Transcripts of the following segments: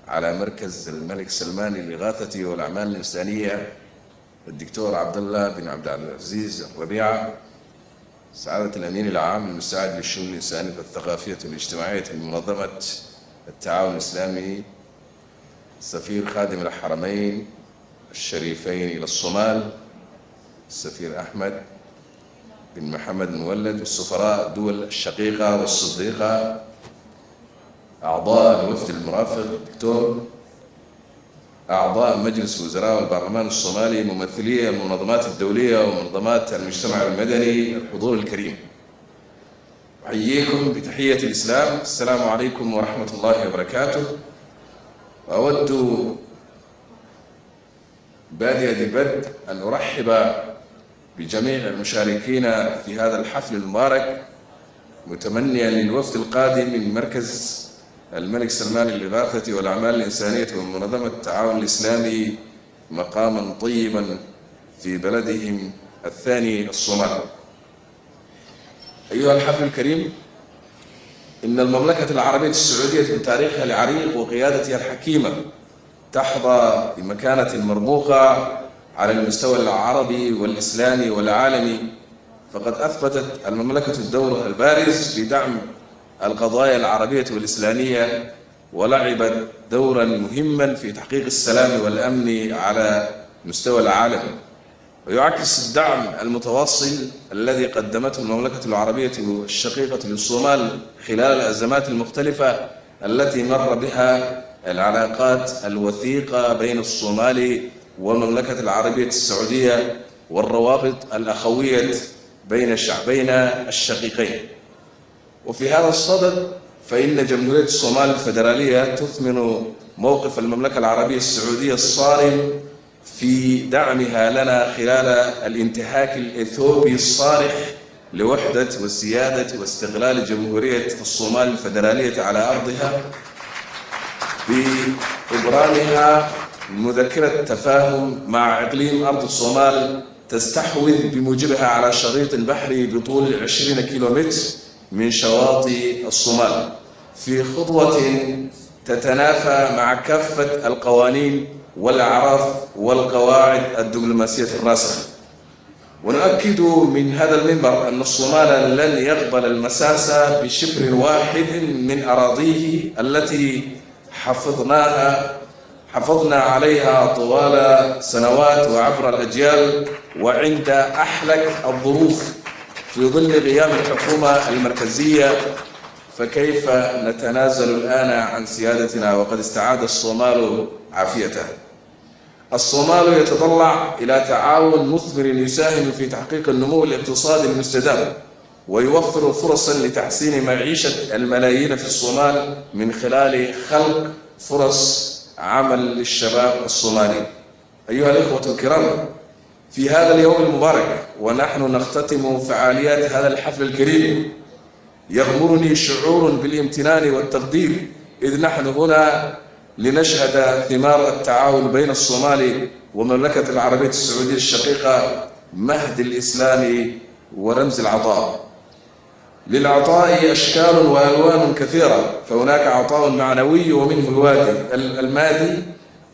على مركز الملك سلمان للإغاثة والأعمال الإنسانية الدكتور عبد الله بن عبد العزيز الربيعة، سعادة الأمين العام المساعد للشؤون الإنسانية والثقافية والاجتماعية لمنظمة التعاون الإسلامي، سفير خادم الحرمين الشريفين إلى الصومال السفير أحمد بن محمد المولد، والسفراء الدول الشقيقة والصديقة، أعضاء الوفد المرافق الدكتور، أعضاء مجلس وزراء والبرلمان الصومالي، ممثلي المنظمات الدولية ومنظمات المجتمع المدني، الحضور الكريم، أحييكم بتحية الإسلام، السلام عليكم ورحمة الله وبركاته. وأود بادئ البدء أن أرحب بجميع المشاركين في هذا الحفل المبارك، متمنيا للوفد القادم من مركز الملك سلمان للإغاثة والأعمال الإنسانية ومنظمة التعاون الإسلامي مقاما طيبا في بلدهم الثاني الصومال. أيها الحفل الكريم، إن المملكة العربية السعودية من تاريخها العريق وقيادتها الحكيمة تحظى بمكانة مرموقة على المستوى العربي والإسلامي والعالمي، فقد أثبتت المملكة الدور البارز في دعم القضايا العربية والإسلامية، ولعبت دورا مهما في تحقيق السلام والأمن على مستوى العالم. ويعكس الدعم المتواصل الذي قدمته المملكة العربية الشقيقة للصومال خلال الأزمات المختلفة التي مر بها العلاقات الوثيقة بين الصومال والمملكة العربية السعودية والروابط الأخوية بين الشعبين الشقيقين. وفي هذا الصدد فإن جمهورية الصومال الفيدرالية تثمن موقف المملكة العربية السعودية الصارم في دعمها لنا خلال الانتهاك الإثيوبي الصارخ لوحدة وسيادة واستقلال جمهورية الصومال الفيدرالية على أرضها، بإبرامها مذكرة تفاهم مع إقليم أرض الصومال تستحوذ بموجبها على شريط بحري بطول 20 كيلومتر من شواطئ الصومال، في خطوة تتنافى مع كافة القوانين والأعراف والقواعد الدبلوماسية الراسخة. ونؤكد من هذا المنبر أن الصومال لن يقبل المساس بشبر واحد من أراضيه التي حفظنا عليها طوال سنوات وعبر الأجيال وعند أحلك الظروف في ظل غياب الحكومة المركزية، فكيف نتنازل الآن عن سيادتنا وقد استعاد الصومال عافيته؟ الصومال يتطلع إلى تعاون مثمر يساهم في تحقيق النمو الاقتصادي المستدام ويوفر فرصا لتحسين معيشة الملايين في الصومال من خلال خلق فرص عمل للشباب الصومالي. أيها الإخوة الكرام، في هذا اليوم المبارك ونحن نختتم فعاليات هذا الحفل الكريم، يغمرني شعور بالامتنان والتقدير، إذ نحن هنا لنشهد ثمار التعاون بين الصومال ومملكة العربية السعودية الشقيقة، مهد الإسلام ورمز العطاء. للعطاء أشكال وألوان كثيرة، فهناك عطاء معنوي ومنه المادي،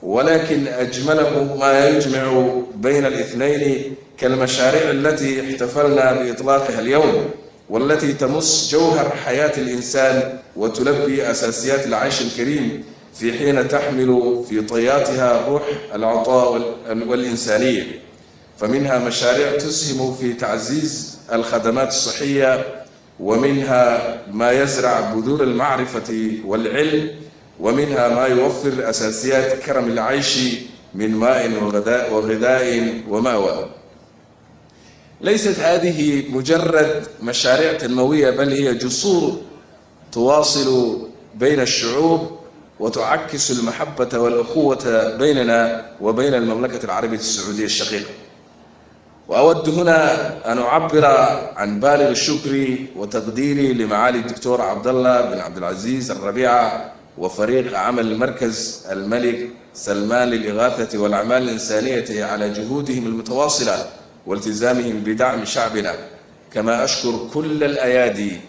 ولكن أجمله ما يجمع بين الاثنين كالمشاريع التي احتفلنا بإطلاقها اليوم، والتي تمس جوهر حياة الإنسان وتلبي أساسيات العيش الكريم، في حين تحمل في طياتها روح العطاء والإنسانية. فمنها مشاريع تسهم في تعزيز الخدمات الصحية، ومنها ما يزرع بذور المعرفة والعلم، ومنها ما يوفر أساسيات كرم العيش من ماء وغذاء ومأوى. ليست هذه مجرد مشاريع تنموية، بل هي جسور تواصل بين الشعوب وتعكس المحبة والأخوة بيننا وبين المملكة العربية السعودية الشقيقة. وأود هنا أن أعبر عن بالغ الشكر وتقديري لمعالي الدكتور عبد الله بن عبد العزيز الربيعة وفريق عمل مركز الملك سلمان للإغاثة والأعمال الإنسانية على جهودهم المتواصلة والتزامهم بدعم شعبنا، كما أشكر كل الأيادي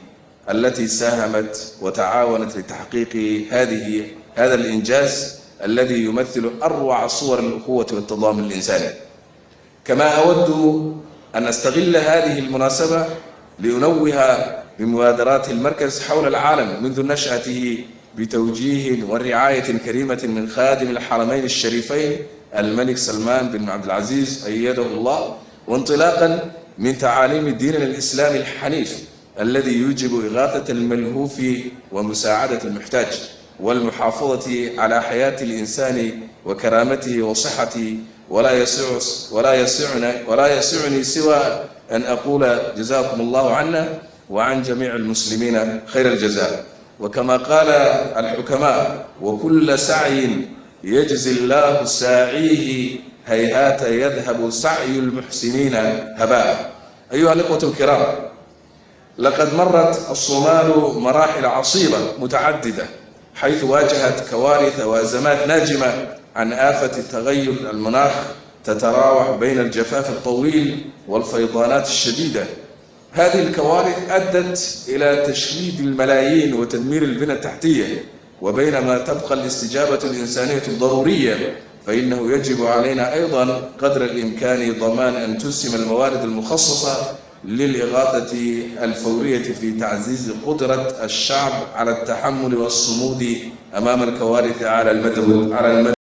التي ساهمت وتعاونت لتحقيق هذه هذا الإنجاز الذي يمثل أروع صور الأخوة والتضامن الإنساني. كما أود أن أستغل هذه المناسبة لأنوه بمبادرات المركز حول العالم منذ نشأته بتوجيه ورعاية كريمة من خادم الحرمين الشريفين الملك سلمان بن عبد العزيز أيده الله، وانطلاقا من تعاليم ديننا الإسلامي الحنيف الذي يوجب إغاثة الملهوف ومساعدة المحتاج والمحافظة على حياة الإنسان وكرامته وصحته. ولا يسعني سوى أن أقول جزاكم الله عنا وعن جميع المسلمين خير الجزاء. وكما قال الحكماء: وكل سعي يجزي الله ساعيه، هيهات يذهب سعي المحسنين هباء. أيها الإخوة الكرام، لقد مرت الصومال مراحل عصيبة متعددة، حيث واجهت كوارث وأزمات ناجمة عن آفة تغير المناخ تتراوح بين الجفاف الطويل والفيضانات الشديدة. هذه الكوارث أدت إلى تشريد الملايين وتدمير البنى التحتية، وبينما تبقى الاستجابة الإنسانية ضرورية، فإنه يجب علينا أيضا قدر الإمكان ضمان أن تسهم الموارد المخصصة للإغاثة الفورية في تعزيز قدرة الشعب على التحمل والصمود أمام الكوارث على المدى